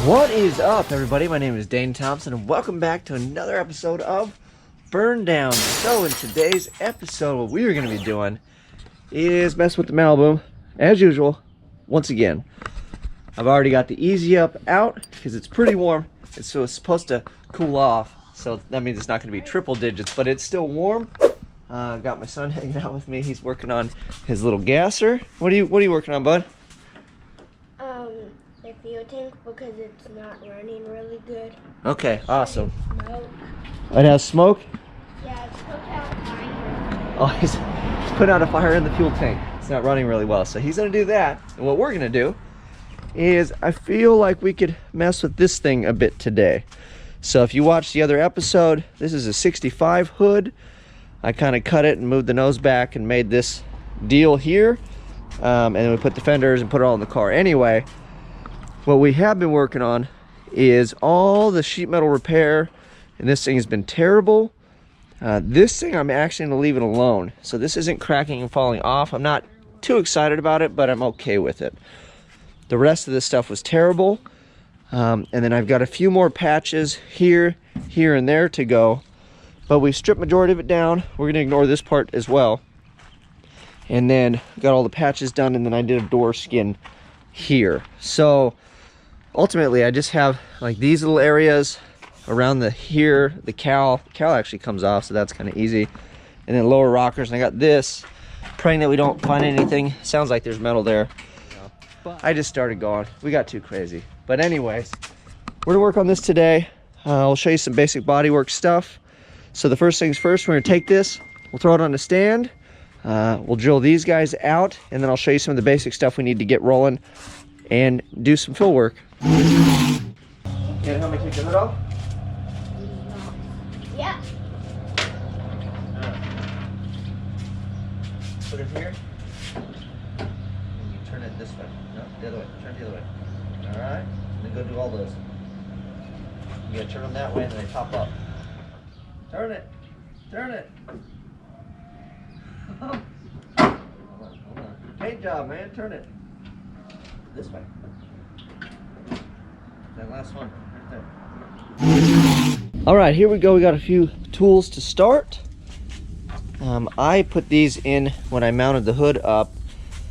What is up, everybody? My name is Dane Thompson, and welcome back to another episode of BurnDown. So, in today's episode, what we are going to be doing is mess with the Malibu, as usual, once again. I've already got the Easy Up out, because it's pretty warm, and so it's supposed to cool off. So that means it's not going to be triple digits, but it's still warm. I've got my son hanging out with me. He's working on his little gasser. What are you working on, bud? The fuel tank, because it's not running really good. Okay, awesome. Smoke. It has smoke? Yeah, it's put out fire. Oh, he's put out a fire in the fuel tank. It's not running really well, so he's gonna do that. And what we're gonna do is, I feel like we could mess with this thing a bit today. So if you watched the other episode, this is a 65 hood. I kind of cut it and moved the nose back and made this deal here. And then we put the fenders and put it all in the car. Anyway, what we have been working on is all the sheet metal repair, and this thing has been terrible. This thing I'm actually going to leave it alone. So this isn't cracking and falling off. I'm not too excited about it, but I'm okay with it. The rest of this stuff was terrible. And then I've got a few more patches here, and there to go. But we stripped majority of it down. We're going to ignore this part as well. And then got all the patches done, and then I did a door skin here. So ultimately I just have like these little areas around the cowl actually comes off, so that's kind of easy. And then lower rockers, and I got this, praying that we don't find anything. Sounds like there's metal there. I just started going. We got too crazy. But anyways, we're gonna work on this today. I'll show you some basic bodywork stuff. So the first things first, we're gonna take this, we'll throw it on a stand. We'll drill these guys out, and then I'll show you some of the basic stuff we need to get rolling and do some fill work. Can you help me take the hood off? Yeah. Put it here. And you turn it this way. No, the other way. Turn it the other way. Alright. And then go do all those. You gotta turn them that way, and then they pop up. Turn it. Turn it. Hold on. Paint job, man. Turn it. This way. That last one. Right there. Alright, here we go. We got a few tools to start. I put these in when I mounted the hood up,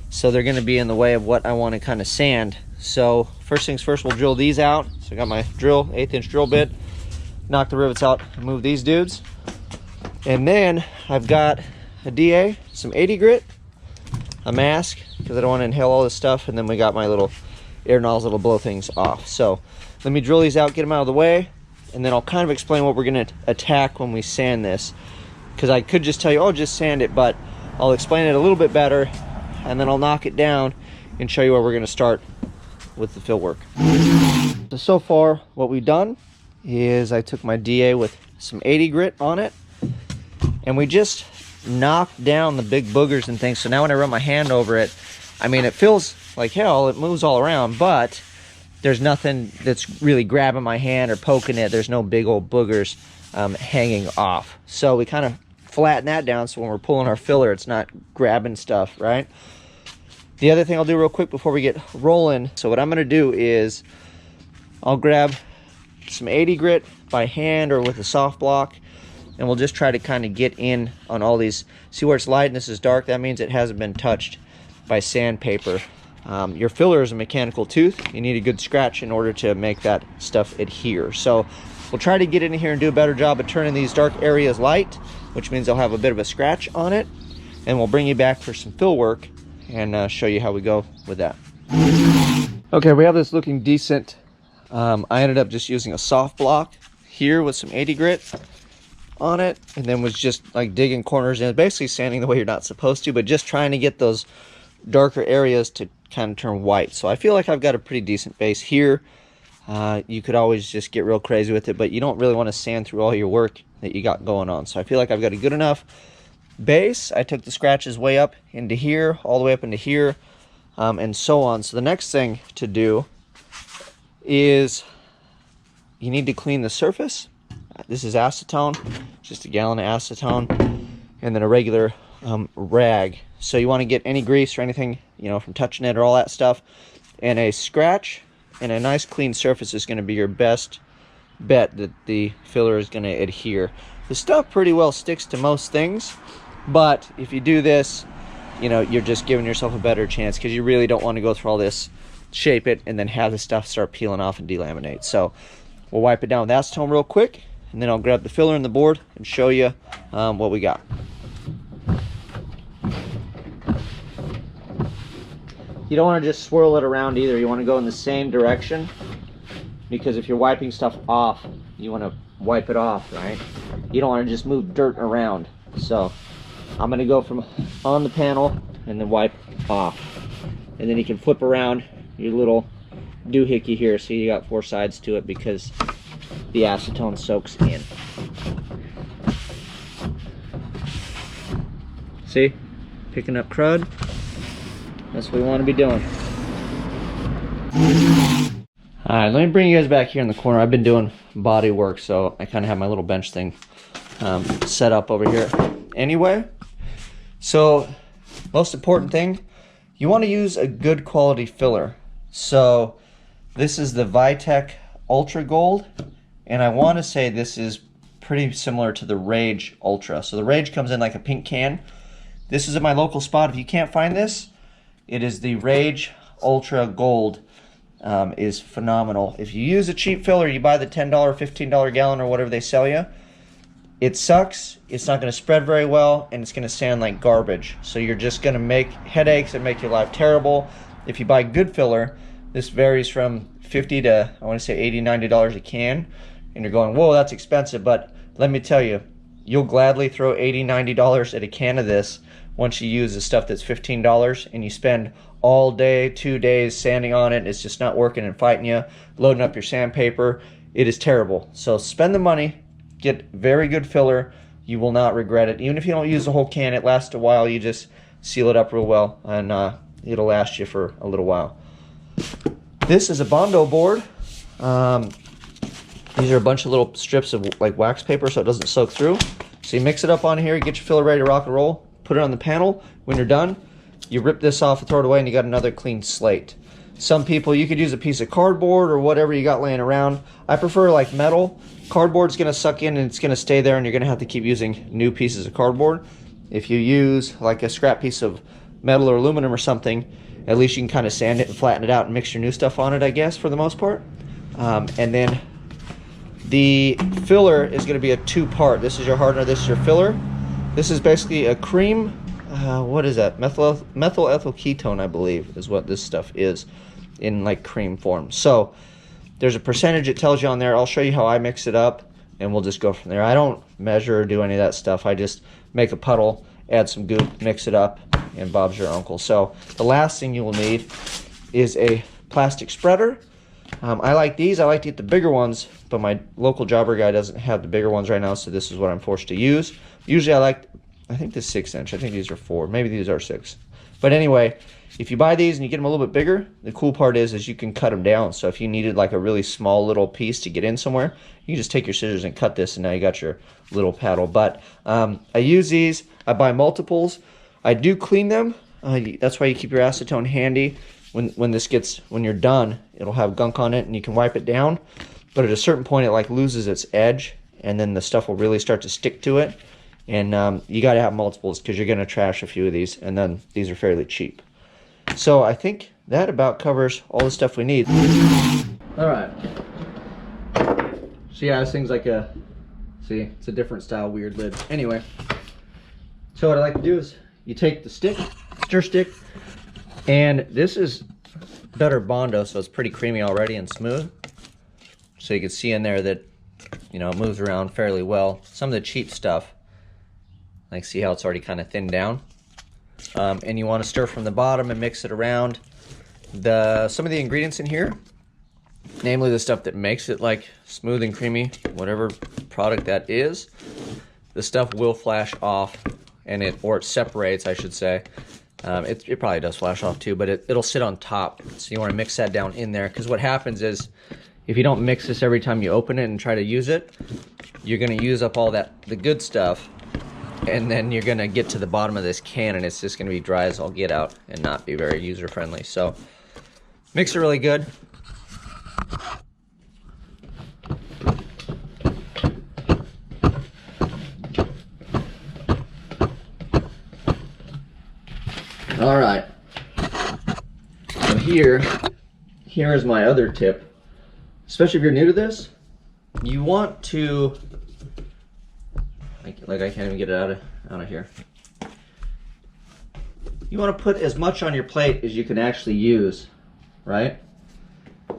so they're going to be in the way of what I want to kind of sand. So first things first, we'll drill these out. So I got my drill, 1/8 inch drill bit. Knock the rivets out and move these dudes. And then I've got a DA, some 80 grit, a mask, because I don't want to inhale all this stuff, and then we got my little air nozzle to blow things off. So let me drill these out, get them out of the way, and then I'll kind of explain what we're going to attack when we sand this, because I could just tell you, oh, just sand it, but I'll explain it a little bit better, and then I'll knock it down and show you where we're going to start with the fill work. So far what we've done is I took my DA with some 80 grit on it, and we just knocked down the big boogers and things. So now when I run my hand over it, I mean, it feels like hell, it moves all around, but there's nothing that's really grabbing my hand or poking it. There's no big old boogers hanging off. So we kind of flatten that down, so when we're pulling our filler, it's not grabbing stuff, right? The other thing I'll do real quick before we get rolling, so what I'm going to do is I'll grab some 80 grit by hand or with a soft block, and we'll just try to kind of get in on all these. See where it's light and this is dark? That means it hasn't been touched by sandpaper. Your filler is a mechanical tooth. You need a good scratch in order to make that stuff adhere. So we'll try to get in here and do a better job of turning these dark areas light, which means they'll have a bit of a scratch on it. And we'll bring you back for some fill work and show you how we go with that. Okay, we have this looking decent. I ended up just using a soft block here with some 80 grit on it, and then was just like digging corners and basically sanding the way you're not supposed to, but just trying to get those darker areas to kind of turn white. So I feel like I've got a pretty decent base here. You could always just get real crazy with it, but you don't really want to sand through all your work that you got going on. So I feel like I've got a good enough base. I took the scratches way up into here, all the way up into here, and so on. So the next thing to do is you need to clean the surface. This is acetone, just a gallon of acetone, and then a regular rag. So you want to get any grease or anything, you know, from touching it or all that stuff, and a scratch and a nice clean surface is going to be your best bet that the filler is going to adhere. The stuff pretty well sticks to most things, but if you do this, you know, you're just giving yourself a better chance, because you really don't want to go through all this, shape it, and then have the stuff start peeling off and delaminate. So we'll wipe it down with acetone real quick, and then I'll grab the filler and the board and show you what we got. You don't want to just swirl it around either. You want to go in the same direction, because if you're wiping stuff off, you want to wipe it off, right? You don't want to just move dirt around. So I'm going to go from on the panel and then wipe off. And then you can flip around your little doohickey here. See, you got 4 sides to it because the acetone soaks in. See? Picking up crud. That's what we want to be doing. Alright, let me bring you guys back here in the corner. I've been doing body work, so I kind of have my little bench thing set up over here. Anyway, so most important thing, you want to use a good quality filler. So this is the Vitek Ultra Gold, and I want to say this is pretty similar to the Rage Ultra. So the Rage comes in like a pink can. This is at my local spot. If you can't find this, it is the Rage Ultra Gold. Is phenomenal. If you use a cheap filler, you buy the $10, $15 gallon or whatever they sell you, it sucks, it's not going to spread very well, and it's going to sound like garbage. So you're just going to make headaches and make your life terrible. If you buy good filler, this varies from $50 to, I want to say $80, $90 a can, and you're going, whoa, that's expensive. But let me tell you, you'll gladly throw $80, $90 at a can of this once you use the stuff that's $15 and you spend all day, 2 days sanding on it. It's just not working and fighting you, loading up your sandpaper. It is terrible. So spend the money, get very good filler. You will not regret it. Even if you don't use the whole can, it lasts a while. You just seal it up real well, and it'll last you for a little while. This is a Bondo board. These are a bunch of little strips of like wax paper so it doesn't soak through. So you mix it up on here, get your filler ready to rock and roll, put it on the panel. When you're done, you rip this off and throw it away, and you got another clean slate. Some people, you could use a piece of cardboard or whatever you got laying around. I prefer like metal. Cardboard's going to suck in and it's going to stay there, and you're going to have to keep using new pieces of cardboard. If you use like a scrap piece of metal or aluminum or something, at least you can kind of sand it and flatten it out and mix your new stuff on it, I guess, for the most part. And then the filler is going to be a 2-part. This is your hardener, this is your filler. This is basically a cream, what is that? Methyl ethyl ketone, I believe, is what this stuff is in like cream form. So there's a percentage it tells you on there. I'll show you how I mix it up, and we'll just go from there. I don't measure or do any of that stuff. I just make a puddle, add some goop, mix it up, and Bob's your uncle. So the last thing you will need is a plastic spreader. I like these. I like to get the bigger ones, but my local jobber guy doesn't have the bigger ones right now, so this is what I'm forced to use. Usually I think this 6-inch. I think these are 4. Maybe these are 6. But anyway, if you buy these and you get them a little bit bigger, the cool part is you can cut them down. So if you needed like a really small little piece to get in somewhere, you can just take your scissors and cut this, and now you got your little paddle. But I use these. I buy multiples. I do clean them. That's why you keep your acetone handy. When you're done, it'll have gunk on it, and you can wipe it down. But at a certain point, it like loses its edge, and then the stuff will really start to stick to it. And you got to have multiples, because you're going to trash a few of these, and then these are fairly cheap. So I think that about covers all the stuff we need. All right. So yeah, this thing's like it's a different style weird lid. Anyway, so what I like to do is you take the stick, stir stick, and this is better Bondo, so it's pretty creamy already and smooth. So you can see in there that, you know, it moves around fairly well. Some of the cheap stuff, like, see how it's already kind of thinned down? And you want to stir from the bottom and mix it around. Some of the ingredients in here, namely the stuff that makes it like smooth and creamy, whatever product that is, the stuff will flash off, and it separates, I should say. It probably does flash off too, but it'll sit on top. So you want to mix that down in there, because what happens is, if you don't mix this every time you open it and try to use it, you're going to use up all the good stuff, and then you're going to get to the bottom of this can, and it's just going to be dry as all get out and not be very user friendly. So mix it really good. All right. So here is my other tip. Especially if you're new to this, you want to, like I can't even get it out of here. You want to put as much on your plate as you can actually use, right?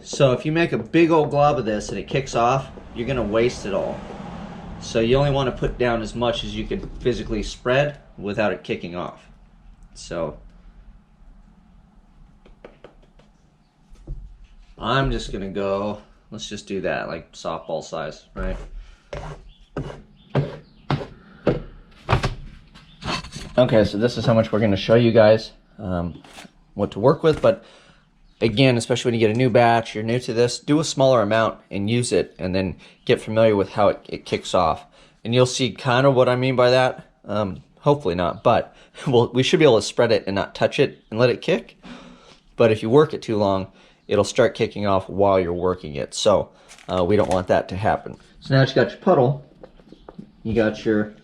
So if you make a big old glob of this and it kicks off, you're gonna waste it all. So you only want to put down as much as you can physically spread without it kicking off. So I'm just gonna go, let's just do that, like softball size, right? Okay, so this is how much we're gonna show you guys what to work with, but again, especially when you get a new batch, you're new to this, do a smaller amount and use it, and then get familiar with how it kicks off. And you'll see kind of what I mean by that. Hopefully not, but we should be able to spread it and not touch it and let it kick. But if you work it too long, it'll start kicking off while you're working it. So we don't want that to happen. So now that you got your puddle, you got your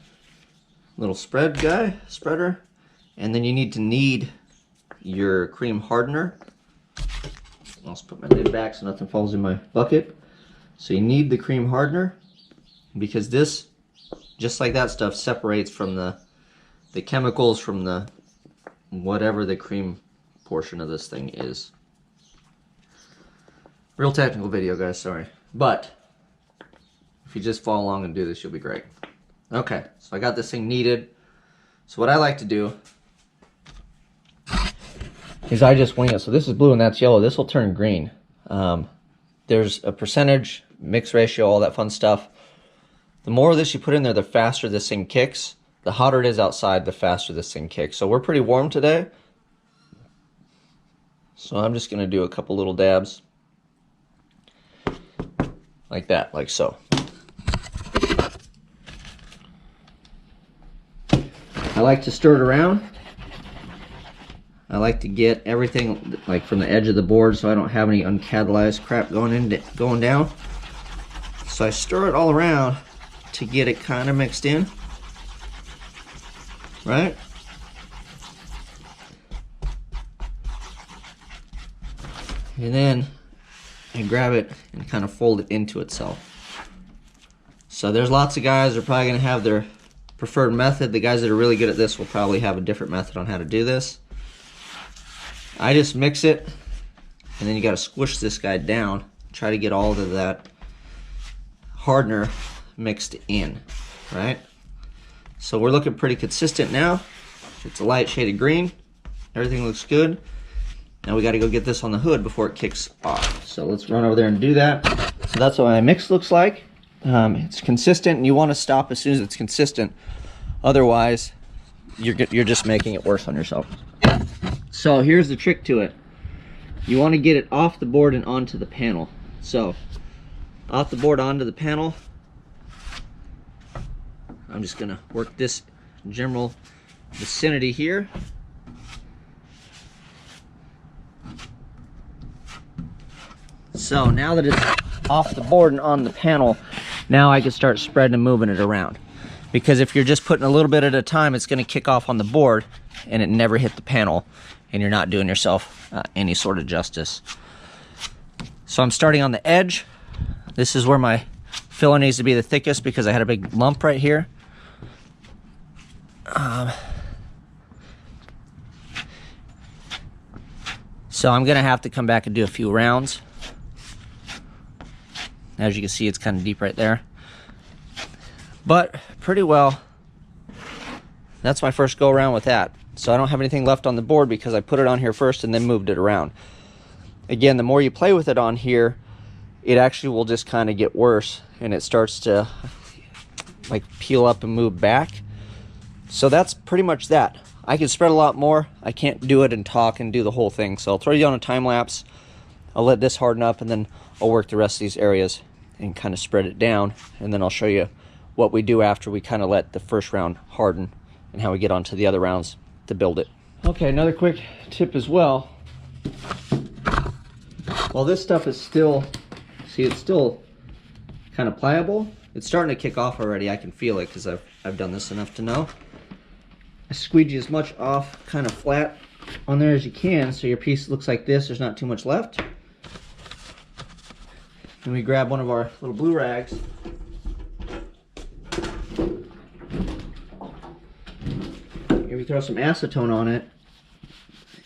little spreader, and then you need to knead your cream hardener. I'll just put my lid back so nothing falls in my bucket. So you need the cream hardener, because this, just like that stuff, separates from the chemicals from the whatever the cream portion of this thing is. Real technical video, guys, sorry. But if you just follow along and do this, you'll be great. Okay, so I got this thing kneaded. So what I like to do is I just wing it. So this is blue and that's yellow. This will turn green. There's a percentage, mix ratio, all that fun stuff. The more of this you put in there, the faster this thing kicks. The hotter it is outside, the faster this thing kicks. So we're pretty warm today. So I'm just gonna do a couple little dabs. Like that, like so. I like to stir it around. I like to get everything like from the edge of the board so I don't have any uncatalyzed crap going down. So I stir it all around to get it kind of mixed in. Right? And then I grab it and kind of fold it into itself. So there's lots of guys that are probably going to have their preferred method. The guys that are really good at this will probably have a different method on how to do this. I just mix it, and then you got to squish this guy down. Try to get all of that hardener mixed in, right? So we're looking pretty consistent now. It's a light shaded green. Everything looks good. Now we got to go get this on the hood before it kicks off. So let's run over there and do that. So that's what my mix looks like. It's consistent, and you want to stop as soon as it's consistent. Otherwise, you're just making it worse on yourself. So here's the trick to it. You want to get it off the board and onto the panel. So off the board onto the panel. I'm just gonna work this general vicinity here. So now that it's off the board and on the panel, now I can start spreading and moving it around. Because if you're just putting a little bit at a time, it's gonna kick off on the board and it never hit the panel, and you're not doing yourself any sort of justice. So I'm starting on the edge. This is where my filler needs to be the thickest because I had a big lump right here. So I'm gonna have to come back and do a few rounds. As you can see, it's kind of deep right there. But pretty well, that's my first go around with that. So I don't have anything left on the board because I put it on here first and then moved it around. Again, the more you play with it on here, it actually will just kind of get worse, and it starts to like peel up and move back. So that's pretty much that. I can spread a lot more. I can't do it and talk and do the whole thing. So I'll throw you on a time lapse. I'll let this harden up, and then I'll work the rest of these areas and kind of spread it down. And then I'll show you what we do after we kind of let the first round harden and how we get onto the other rounds to build it. Okay, another quick tip as well. While this stuff is still See, it's still kind of pliable. It's starting to kick off already. I can feel it because I've done this enough to know. I squeegee as much off kind of flat on there as you can so your piece looks like this. There's not too much left. And we grab one of our little blue rags. If you throw some acetone on it,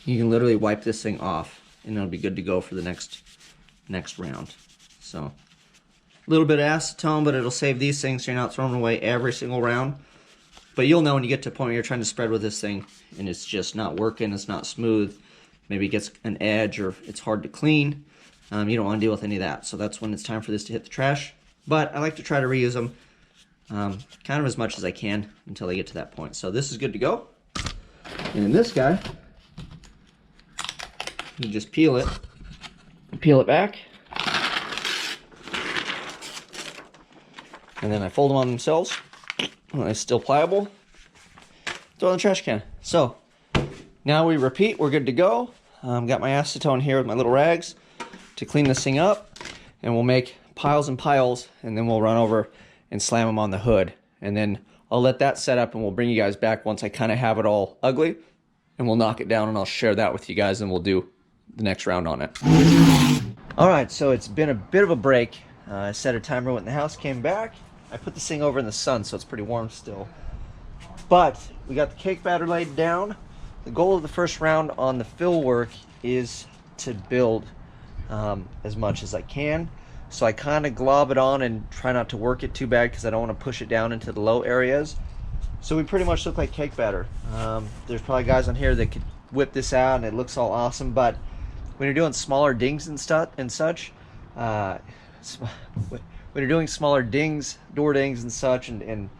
you can literally wipe this thing off and it'll be good to go for the next round. So a little bit of acetone, but it'll save these things so you're not throwing away every single round. But you'll know when you get to a point where you're trying to spread with this thing and it's just not working, it's not smooth, maybe it gets an edge or it's hard to clean. You don't want to deal with any of that. So that's when it's time for this to hit the trash. But I like to try to reuse them kind of as much as I can until they get to that point. So this is good to go. And in this guy, you just peel it back. And then I fold them on themselves. When they're still pliable, throw in the trash can. So now we repeat, we're good to go. Got my acetone here with my little rags to clean this thing up, and we'll make piles and piles, and then we'll run over and slam them on the hood. And then I'll let that set up and we'll bring you guys back once I kind of have it all ugly, and we'll knock it down and I'll share that with you guys and we'll do the next round on it. All right, so it's been a bit of a break. I set a timer when the house came back. I put this thing over in the sun, so it's pretty warm still. But we got the cake batter laid down. The goal of the first round on the fill work is to build as much as I can. So I kind of glob it on and try not to work it too bad because I don't want to push it down into the low areas. So we pretty much look like cake batter. There's probably guys on here that could whip this out and it looks all awesome, but when you're doing smaller dings and such, when you're doing smaller dings, door dings and such, and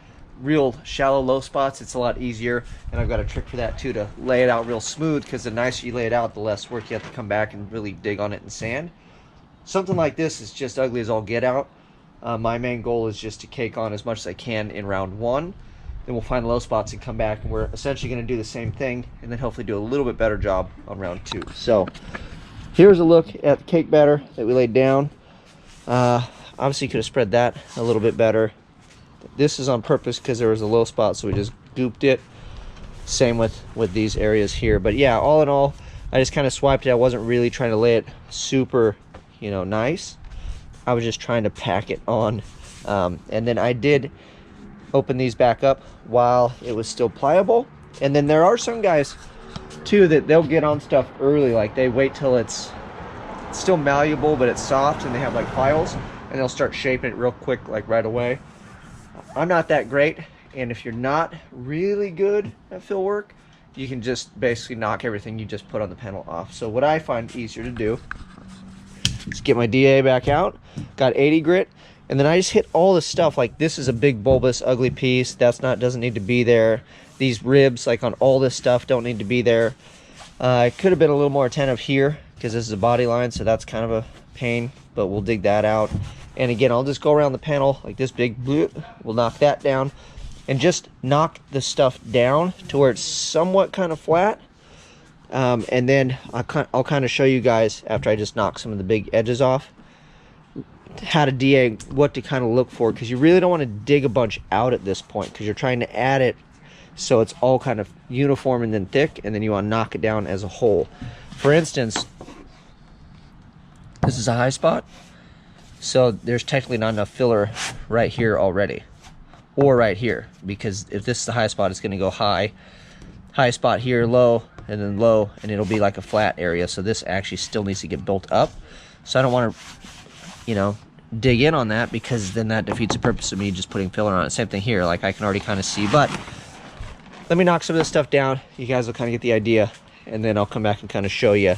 real shallow low spots, it's a lot easier. And I've got a trick for that too, to lay it out real smooth, because the nicer you lay it out, the less work you have to come back and really dig on it in sand. Something like this is just ugly as all get out. My main goal is just to cake on as much as I can in round one. Then we'll find low spots and come back, and we're essentially going to do the same thing and then hopefully do a little bit better job on round two. So here's a look at the cake batter that we laid down. Obviously could have spread that a little bit better. This is on purpose because there was a low spot, so we just gooped it. Same with these areas here. But yeah, all in all, I just kind of swiped it. I wasn't really trying to lay it super, nice. I was just trying to pack it on. And then I did open these back up while it was still pliable. And then there are some guys too that they'll get on stuff early, like they wait till it's still malleable but it's soft and they have like files, and they'll start shaping it real quick, like right away. I'm not that great, and if you're not really good at fill work, you can just basically knock everything you just put on the panel off. So what I find easier to do is get my DA back out, got 80 grit, and then I just hit all this stuff. Like this is a big bulbous ugly piece, doesn't need to be there. These ribs, like on all this stuff, don't need to be there. I could have been a little more attentive here because this is a body line, so that's kind of a pain, but we'll dig that out. And again, I'll just go around the panel like this big bloop. We'll knock that down and just knock the stuff down to where it's somewhat kind of flat. And then I'll kind of show you guys, after I just knock some of the big edges off, how to DA, what to kind of look for, because you really don't want to dig a bunch out at this point because you're trying to add it so it's all kind of uniform and then thick, and then you want to knock it down as a whole. For instance, this is a high spot, so there's technically not enough filler right here already, or right here, because if this is the high spot, it's going to go high spot here, low, and then low, and it'll be like a flat area. So this actually still needs to get built up. So I don't want to, dig in on that, because then that defeats the purpose of me just putting filler on it. Same thing here, like I can already kind of see, but let me knock some of this stuff down. You guys will kind of get the idea, and then I'll come back and kind of show you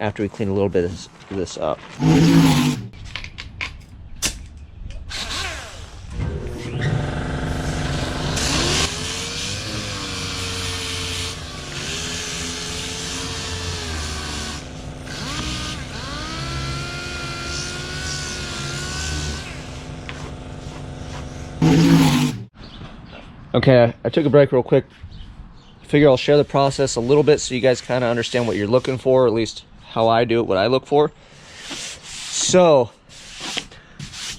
after we clean a little bit of this up. Okay, I took a break real quick. Figure I'll share the process a little bit so you guys kind of understand what you're looking for, or at least how I do it, what I look for. So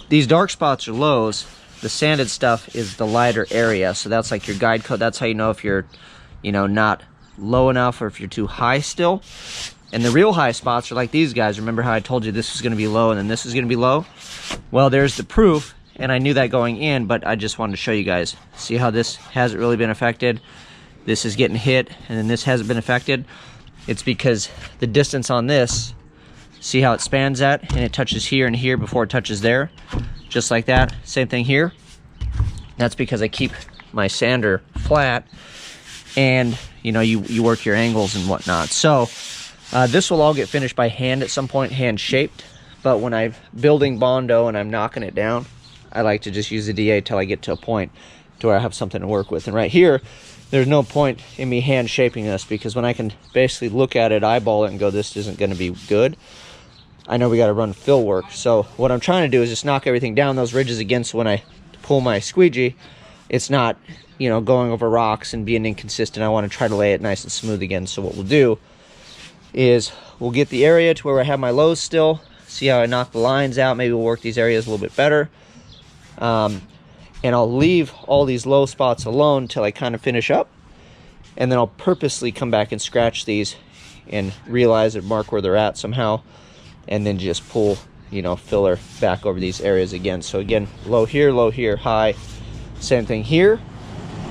these dark spots are lows. The sanded stuff is the lighter area. So that's like your guide code. That's how you know if you're, you know, not low enough or if you're too high still. And the real high spots are like these guys. Remember how I told you this is going to be low and then this is going to be low? Well, there's the proof, and I knew that going in, but I just wanted to show you guys. See how this hasn't really been affected? This is getting hit, and then this hasn't been affected. It's because the distance on this, see how it spans that? And it touches here and here before it touches there. Just like that. Same thing here. That's because I keep my sander flat, and you know, you work your angles and whatnot. So this will all get finished by hand at some point, hand shaped. But when I'm building Bondo and I'm knocking it down, I like to just use the DA till I get to a point to where I have something to work with. And right here, there's no point in me hand shaping this, because when I can basically look at it, eyeball it, and go, this isn't going to be good, I know we got to run fill work. So what I'm trying to do is just knock everything down those ridges again, so when I pull my squeegee, it's not, you know, going over rocks and being inconsistent. I want to try to lay it nice and smooth again. So what we'll do is we'll get the area to where I have my lows still. See how I knock the lines out. Maybe we'll work these areas a little bit better. And I'll leave all these low spots alone till I kind of finish up. And then I'll purposely come back and scratch these and realize or mark where they're at somehow. And then just pull, you know, filler back over these areas again. So again, low here, high. Same thing here.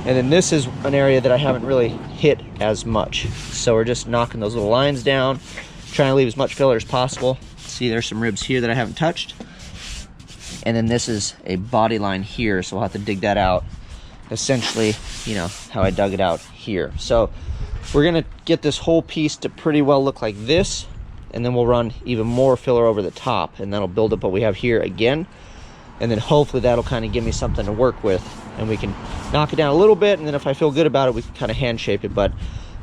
And then this is an area that I haven't really hit as much. So we're just knocking those little lines down, trying to leave as much filler as possible. See, there's some ribs here that I haven't touched. And then this is a body line here, so we'll have to dig that out. Essentially, you know, how I dug it out here. So we're gonna get this whole piece to pretty well look like this, and then we'll run even more filler over the top, and that'll build up what we have here again. And then hopefully that'll kind of give me something to work with, and we can knock it down a little bit, and then if I feel good about it, we can kind of hand shape it. But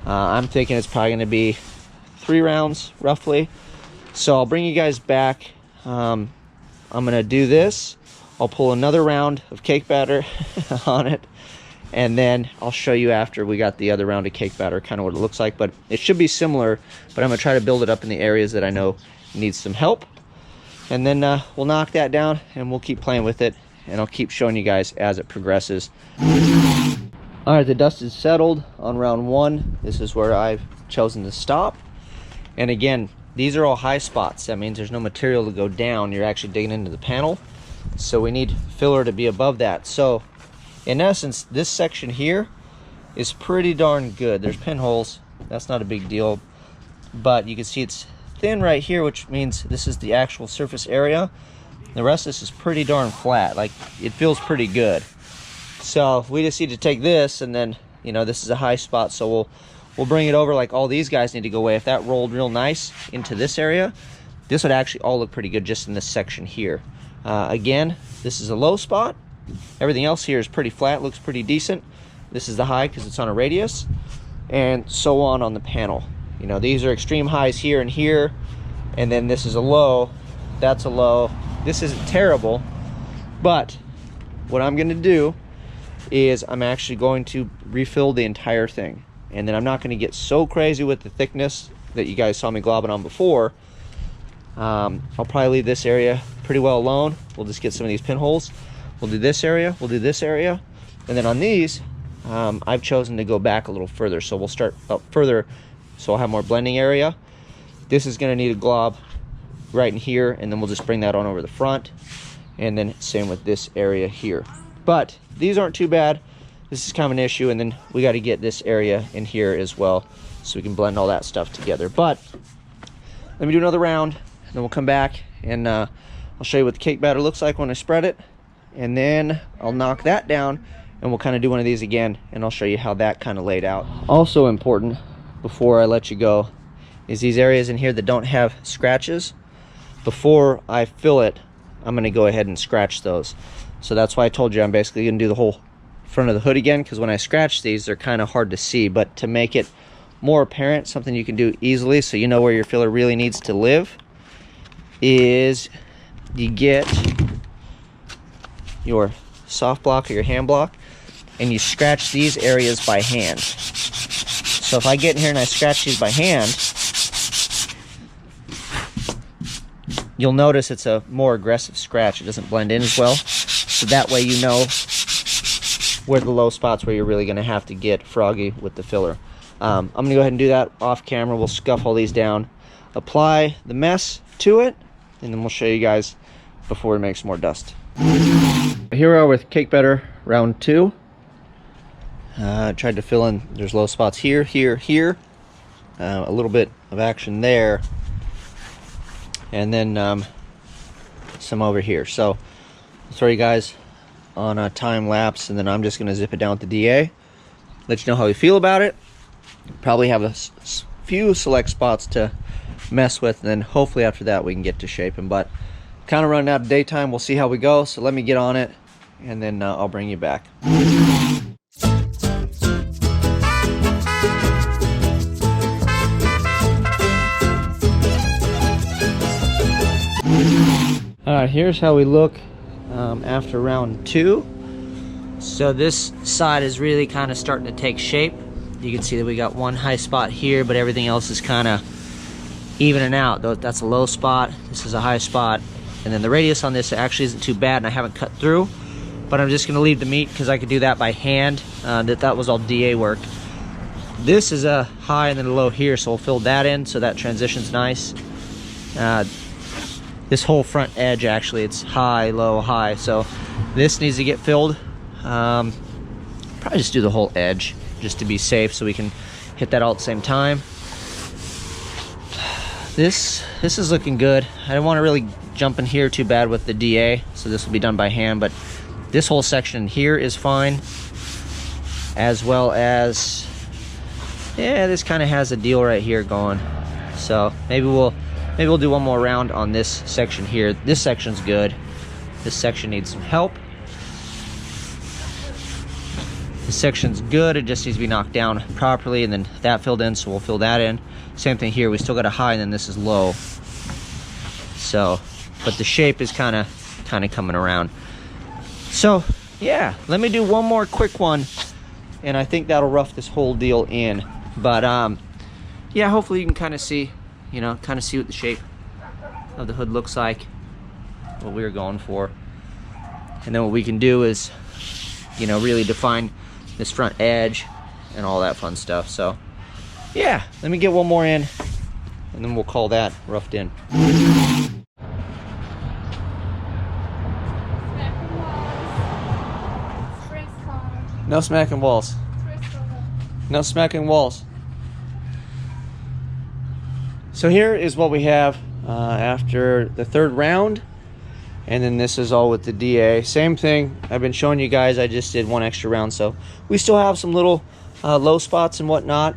I'm thinking it's probably gonna be 3 rounds roughly. So I'll bring you guys back. I'm gonna do this. I'll pull another round of cake batter on it, and then I'll show you after we got the other round of cake batter kind of what it looks like. But it should be similar, but I'm gonna try to build it up in the areas that I know need some help. And then we'll knock that down and we'll keep playing with it, and I'll keep showing you guys as it progresses. All right, the dust is settled on round 1. This is where I've chosen to stop. And again, these are all high spots. That means there's no material to go down. You're actually digging into the panel. So we need filler to be above that. So in essence, this section here is pretty darn good. There's pinholes. That's not a big deal. But you can see it's thin right here, which means this is the actual surface area. The rest of this is pretty darn flat. Like, it feels pretty good. So we just need to take this, and then, you know, this is a high spot, so we'll bring it over. Like, all these guys need to go away. If that rolled real nice into this area, this would actually all look pretty good just in this section here. Again, this is a low spot. Everything else here is pretty flat, looks pretty decent. This is the high because it's on a radius, and so on the panel. You know, these are extreme highs here and here, and then this is a low, that's a low. This isn't terrible, but what I'm gonna do is I'm actually going to refill the entire thing. And then I'm not gonna get so crazy with the thickness that you guys saw me globbing on before. I'll probably leave this area pretty well alone. We'll just get some of these pinholes. We'll do this area, we'll do this area. And then on these, I've chosen to go back a little further. So we'll start up further, so I'll have more blending area. This is gonna need a glob right in here, and then we'll just bring that on over the front. And then same with this area here. But these aren't too bad. This is kind of an issue, and then we got to get this area in here as well so we can blend all that stuff together. But let me do another round, and then we'll come back, and I'll show you what the cake batter looks like when I spread it, and then I'll knock that down, and we'll kind of do one of these again, and I'll show you how that kind of laid out. Also important, before I let you go, is these areas in here that don't have scratches. Before I fill it, I'm going to go ahead and scratch those. So that's why I told you I'm basically going to do the whole front of the hood again, because when I scratch these, they're kind of hard to see. But to make it more apparent, something you can do easily so you know where your filler really needs to live, is you get your soft block or your hand block, and you scratch these areas by hand. So if I get in here and I scratch these by hand, you'll notice it's a more aggressive scratch. It doesn't blend in as well. So that way you know where the low spots where you're really going to have to get froggy with the filler. I'm going to go ahead and do that off camera. We'll scuff all these down, apply the mess to it, and then we'll show you guys before we make some more dust. Here we are with cake batter round 2. Tried to fill in, there's low spots here, here, here. A little bit of action there. And then some over here. So I'll throw you guys on a time lapse, and then I'm just going to zip it down with the DA. Let you know how we feel about it. Probably have a few select spots to mess with, and then hopefully after that we can get to shaping. But kind of running out of daytime. We'll see how we go. So let me get on it, and then I'll bring you back. Alright, here's how we look after round 2. So this side is really kind of starting to take shape. You can see that we got one high spot here, but everything else is kind of evening out. That's a low spot, this is a high spot, and then the radius on this actually isn't too bad, and I haven't cut through, but I'm just going to leave the meat because I could do that by hand. That was all DA work. This is a high and then a low here, so we'll fill that in so that transition's nice. This whole front edge, actually, it's high, low, high, so this needs to get filled. Probably just do the whole edge just to be safe, so we can hit that all at the same time. This is looking good. I don't want to really jump in here too bad with the DA, so this will be done by hand, but this whole section here is fine, as well as, yeah, this kind of has a deal right here going. So maybe we'll do one more round on this section here. This section's good. This section needs some help. This section's good, it just needs to be knocked down properly, and then that filled in, so we'll fill that in. Same thing here, we still got a high, and then this is low. So, but the shape is kind of coming around. So, yeah, let me do one more quick one, and I think that'll rough this whole deal in. But, yeah, hopefully you can kind of see, what the shape of the hood looks like, what we were going for. And then what we can do is, really define this front edge and all that fun stuff. So yeah, let me get one more in, and then we'll call that roughed in. No smacking walls. No smacking walls. So here is what we have after the 3rd round. And then this is all with the DA. Same thing I've been showing you guys. I just did one extra round, so we still have some little low spots and whatnot.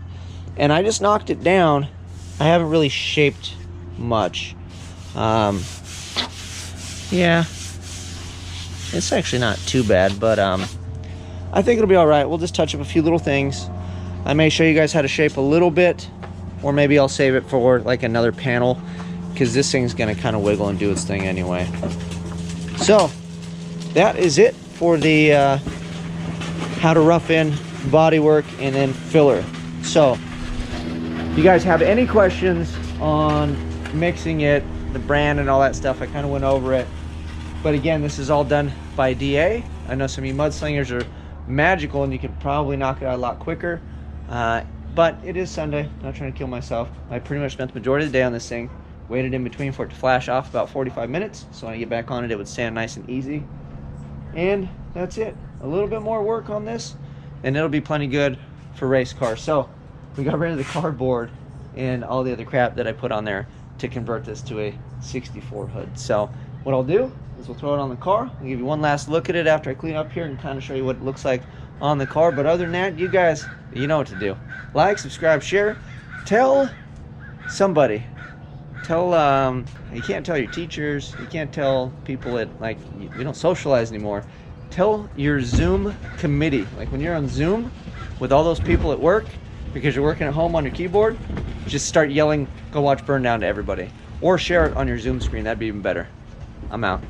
And I just knocked it down. I haven't really shaped much. Yeah, it's actually not too bad, but I think it'll be all right. We'll just touch up a few little things. I may show you guys how to shape a little bit, or maybe I'll save it for like another panel, because this thing's gonna kind of wiggle and do its thing anyway. So that is it for the how to rough in bodywork and then filler. So if you guys have any questions on mixing it, the brand and all that stuff, I kind of went over it. But again, this is all done by DA. I know some of you mudslingers are magical and you can probably knock it out a lot quicker. But it is Sunday, I'm not trying to kill myself. I pretty much spent the majority of the day on this thing. Waited in between for it to flash off about 45 minutes, so when I get back on it, it would stand nice and easy. And that's it. A little bit more work on this, and it'll be plenty good for race cars. So we got rid of the cardboard and all the other crap that I put on there to convert this to a 64 hood. So what I'll do is we'll throw it on the car. I'll give you one last look at it after I clean up here and kind of show you what it looks like on the car. But other than that, you guys, you know what to do. Like, subscribe, share, tell somebody. Tell, you can't tell your teachers, you can't tell people that, like, we don't socialize anymore. Tell your Zoom committee. Like when you're on Zoom with all those people at work, because you're working at home on your keyboard, just start yelling, go watch BurnDown to everybody. Or share it on your Zoom screen, that'd be even better. I'm out.